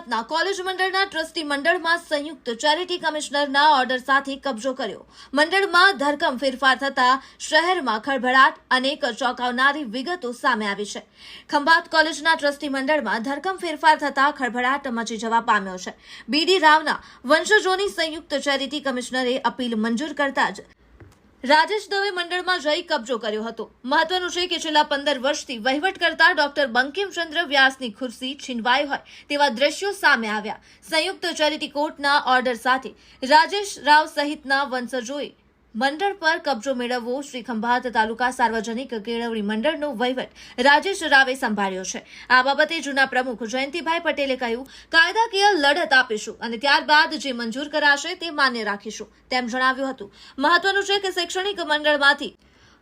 ખંભાતના college મંડળના trustee મંડળમાં સંયુક્ત ચેરિટી કમિશનરના ઓર્ડર સાથે કબજો કર્યો. મંડળમાં ધરખમ ફેરફાર થતા શહેરમાં ખળભળાટ, અનેક ચોંકાવનારી વિગતો સામે આવી છે. ખંભાત કોલેજના ટ્રસ્ટી મંડળમાં ધરખમ ફેરફાર થતા ખળભળાટ મચી જવા પામ્યો છે. બીડી રાવના વંશજોની સંયુક્ત ચેરિટી કમિશનરે અપીલ મંજૂર કરતા જ રાજેશ દવે મંડળમાં જઈ કબજો કર્યો હતો. મહત્વનું છે કે છેલ્લા 15 વર્ષથી વહીવટ કરતા ડોક્ટર બંકિમચંદ્ર વ્યાસની ખુરશી છીનવાઈ હોય તેવા દ્રશ્યો સામે આવ્યા. સંયુક્ત ચેરિટી કોર્ટના ઓર્ડર સાથે રાજેશ રાવ સહિતના વંશજોએ મંડળ પર કબજો મેળવવો. શ્રી ખંભાત તાલુકા સાર્વજનિક કેળવણી મંડળનો વહીવટ રાજેશ રાવે સંભાળ્યો છે. આ બાબતે જૂના પ્રમુખ જયંતિભાઈ પટેલે કહ્યું, કાયદાકીય લડત આપીશું અને ત્યારબાદ જે મંજૂર કરાશે તે માન્ય રાખીશું તેમ જણાવ્યું હતું. મહત્વનું છે કે શૈક્ષણિક મંડળમાંથી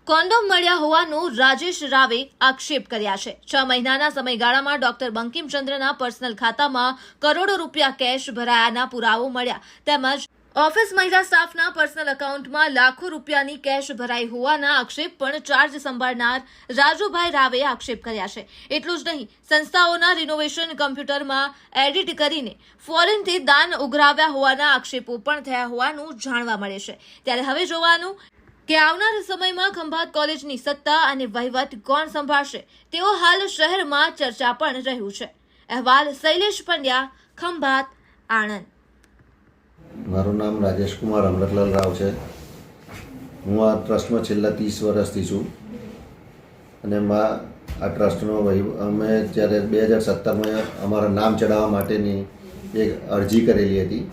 કોન્ડોમ મળ્યા હોવાનો રાજેશ રાવે આક્ષેપ કર્યા છે. 6 મહિનાના સમયગાળામાં ડોક્ટર બંકિમચંદ્રના પર્સનલ ખાતામાં કરોડો રૂપિયા કેશ ભરાયાના પુરાવો મળ્યા તેમજ ઓફિસ મહિલા સ્ટાફના પર્સનલ એકાઉન્ટમાં લાખો રૂપિયાની કેશ ભરાઈ હોવાના આક્ષેપ પણ ચાર્જ સંભાળનાર રાજુભાઈ રાવે આક્ષેપ કર્યા છે. એટલું જ નહીં, સંસ્થાઓના રિનોવેશન કમ્પ્યુટરમાં એડિટ કરીને ફોરેનથી દાન ઉઘરાવ્યા હોવાના આક્ષેપો પણ થયા હોવાનું જાણવા મળે છે. ત્યારે હવે જોવાનું કે આવનાર સમયમાં ખંભાત કોલેજની સત્તા અને વહીવટ કોણ સંભાળશે તેવો હાલ શહેરમાં ચર્ચા પણ રહ્યું છે. અહેવાલ શૈલેષ પંડ્યા, ખંભાત, આણંદ. મારું નામ રાજેશ કુમાર અમૃતલાલ રાવ છે. હું આ ટ્રસ્ટમાં છેલ્લા 30 વર્ષથી છું અને આ ટ્રસ્ટનો અમે જ્યારે 2017માં અમારા નામ ચડાવવા માટેની એક અરજી કરેલી હતી.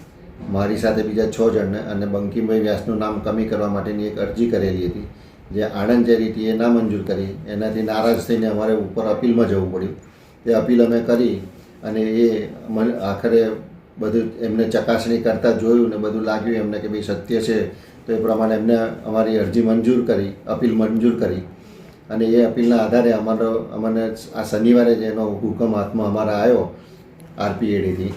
મારી સાથે બીજા 6 જણને અને બંકિમભાઈ વ્યાસનું નામ કમી કરવા માટેની એક અરજી કરેલી હતી, જે આણંદ ચેરિટીએ ના મંજૂર કરી. એનાથી નારાજ થઈને અમારે ઉપર અપીલમાં જવું પડ્યું. એ અપીલ અમે કરી અને એ આખરે બધું એમને ચકાસણી કરતાં જોયું ને બધું લાગ્યું એમને કે ભાઈ સત્ય છે, તો એ પ્રમાણે એમને અમારી અરજી મંજૂર કરી, અપીલ મંજૂર કરી. અને એ અપીલના આધારે અમને આ શનિવારે જ એનો હુકમ હાથમાં અમારા આવ્યો આરપીએડીથી.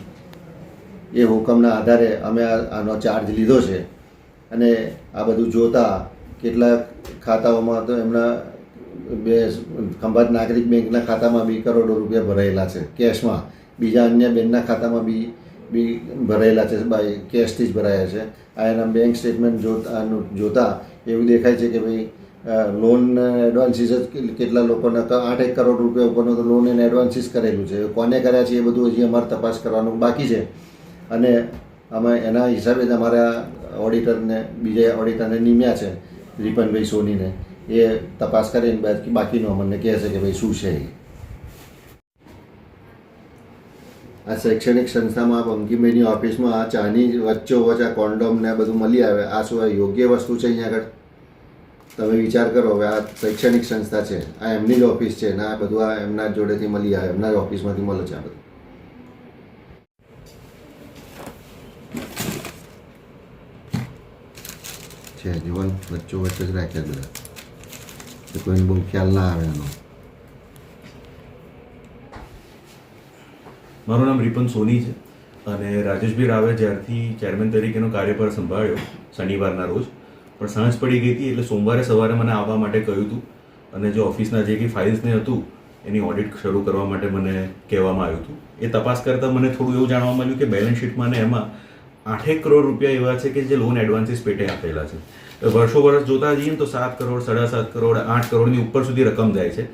એ હુકમના આધારે અમે આનો ચાર્જ લીધો છે. અને આ બધું જોતાં કેટલાક ખાતાઓમાં તો એમના ખંભાત નાગરિક બેંકના ખાતામાં 2 કરોડ રૂપિયા ભરાયેલા છે કેશમાં. બીજા અન્ય બેંકના ખાતામાં બી ભરાયેલા છે, કેશથી જ ભરાયા છે. આ એના બેંક સ્ટેટમેન્ટ જોતાં એવું દેખાય છે કે ભાઈ લોન એડવાન્સીસ જ કેટલા લોકોના 8 કરોડ રૂપિયા ઉપરનો તો લોન એને એડવાન્સીસ કરેલું છે. કોને કર્યા છે એ બધું હજી અમારે તપાસ કરવાનું બાકી છે. અને અમે એના હિસાબે જ અમારા ઓડિટરને બીજા ઓડિટરને નિમ્યા છે, રિપનભાઈ સોનીને. એ તપાસ કરીને બાકીનું અમને કહે છે કે ભાઈ શું છે. આ શૈક્ષણિક સંસ્થામાં બંકિમભાઈની ઓફિસમાં આ ચાની વચ્ચોવચ આ કોન્ડોમ ને બધું મળી આવે, આ શું યોગ્ય વસ્તુ છે? અહીંયા આગળ તમે વિચાર કરો. હવે આ શૈક્ષણિક સંસ્થા છે, આ એમની જ ઓફિસ છે ને આ બધું આ એમના જોડેથી મળી આવે, એમના જ ઓફિસમાંથી મળે છે આ બધું. છે જીવન વચ્ચોવચ જ રાખ્યા બધા, તો કોઈને બહુ ખ્યાલ ના આવે એનો. મારું નામ રિપન સોની છે અને રાજેશભાઈ રાવે જ્યારથી ચેરમેન તરીકેનો કાર્યભાર સંભાળ્યો શનિવારના રોજ, પણ સાંજ પડી ગઈ હતી એટલે સોમવારે સવારે મને આવવા માટે કહ્યું હતું. અને જે ઓફિસના જે કંઈ ફાઇલ્સને હતું એની ઓડિટ શરૂ કરવા માટે મને કહેવામાં આવ્યું હતું. એ તપાસ કરતાં મને થોડું એવું જાણવા મળ્યું કે બેલેન્સ શીટમાં ને એમાં 8 કરોડ રૂપિયા એવા છે કે જે લોન એડવાન્સીસ પેટે આપેલા છે. વર્ષો વર્ષ જોતા જઈએ તો 7 કરોડ, 7.5 કરોડ, 8 કરોડની ઉપર સુધી રકમ જાય છે.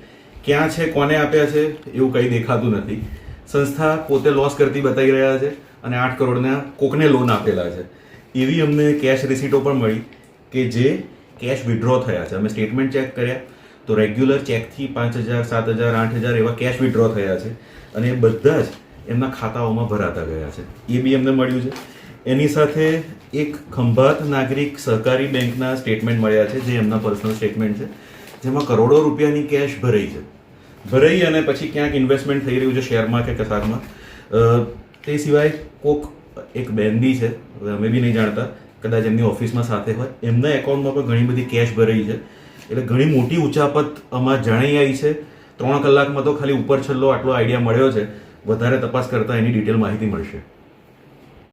ક્યાં છે, કોને આપ્યા છે એવું કંઈ દેખાતું નથી. સંસ્થા પોતે લોસ કરતી બતાવી રહ્યા છે અને 8 કરોડના કોકને લોન આપેલા છે. એવી અમને કેશ રિસીટો પણ મળી કે જે કેશ વિડ્રો થયા છે. અમે સ્ટેટમેન્ટ ચેક કર્યા તો રેગ્યુલર ચેકથી 5,000, 7,000, 8,000 એવા કેશ વિડ્રો થયા છે અને એ બધા જ એમના ખાતાઓમાં ભરાતા ગયા છે. એ બી અમને મળ્યું છે. એની સાથે એક ખંભાત નાગરિક સહકારી બેંકના સ્ટેટમેન્ટ મળ્યા છે, જે એમના પર્સનલ સ્ટેટમેન્ટ છે, જેમાં કરોડો રૂપિયાની કેશ ભરાઈ અને પછી ક્યાંક ઇન્વેસ્ટમેન્ટ થઈ રહ્યું છે શેરમાં કે કસારમાં. તે સિવાય કોક એક બેન બી છે, અમે બી નહીં જાણતા, કદાચ એમની ઓફિસમાં સાથે હોય, એમના એકાઉન્ટમાં પણ ઘણી બધી કેશ ભરાઈ છે. એટલે ઘણી મોટી ઉચાપત આમાં જણાઈ આવી છે. 3 કલાકમાં તો ખાલી ઉપર છલ્લો આટલો આઈડિયા મળ્યો છે. વધારે તપાસ કરતાં એની ડિટેલ માહિતી મળશે.